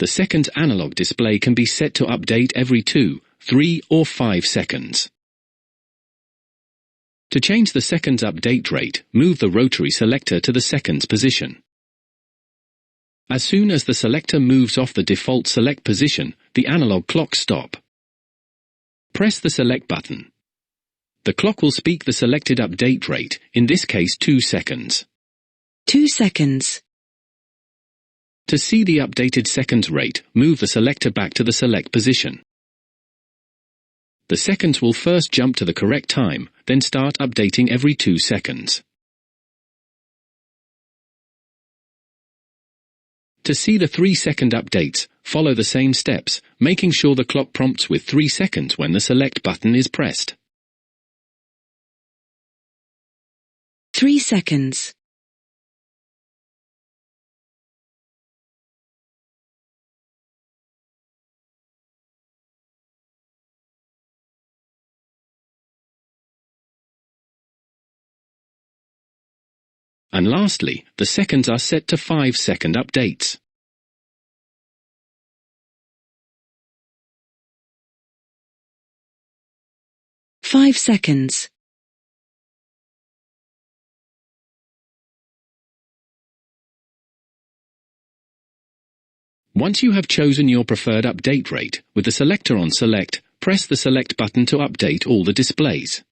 The second analog display can be set to update every 2, 3, or 5 seconds. To change the seconds update rate, move the rotary selector to the seconds position. As soon as the selector moves off the default select position, the analog clock stops. Press the select button. The clock will speak the selected update rate, in this case 2 seconds. 2 seconds. To see the updated seconds rate, move the selector back to the select position. The seconds will first jump to the correct time, then start updating every 2 seconds. To see the 3-second updates, follow the same steps, making sure the clock prompts with 3 seconds when the select button is pressed. 3 seconds. And lastly, the seconds are set to 5-second updates. Five seconds. Once you have chosen your preferred update rate, with the selector on select, press the select button to update all the displays.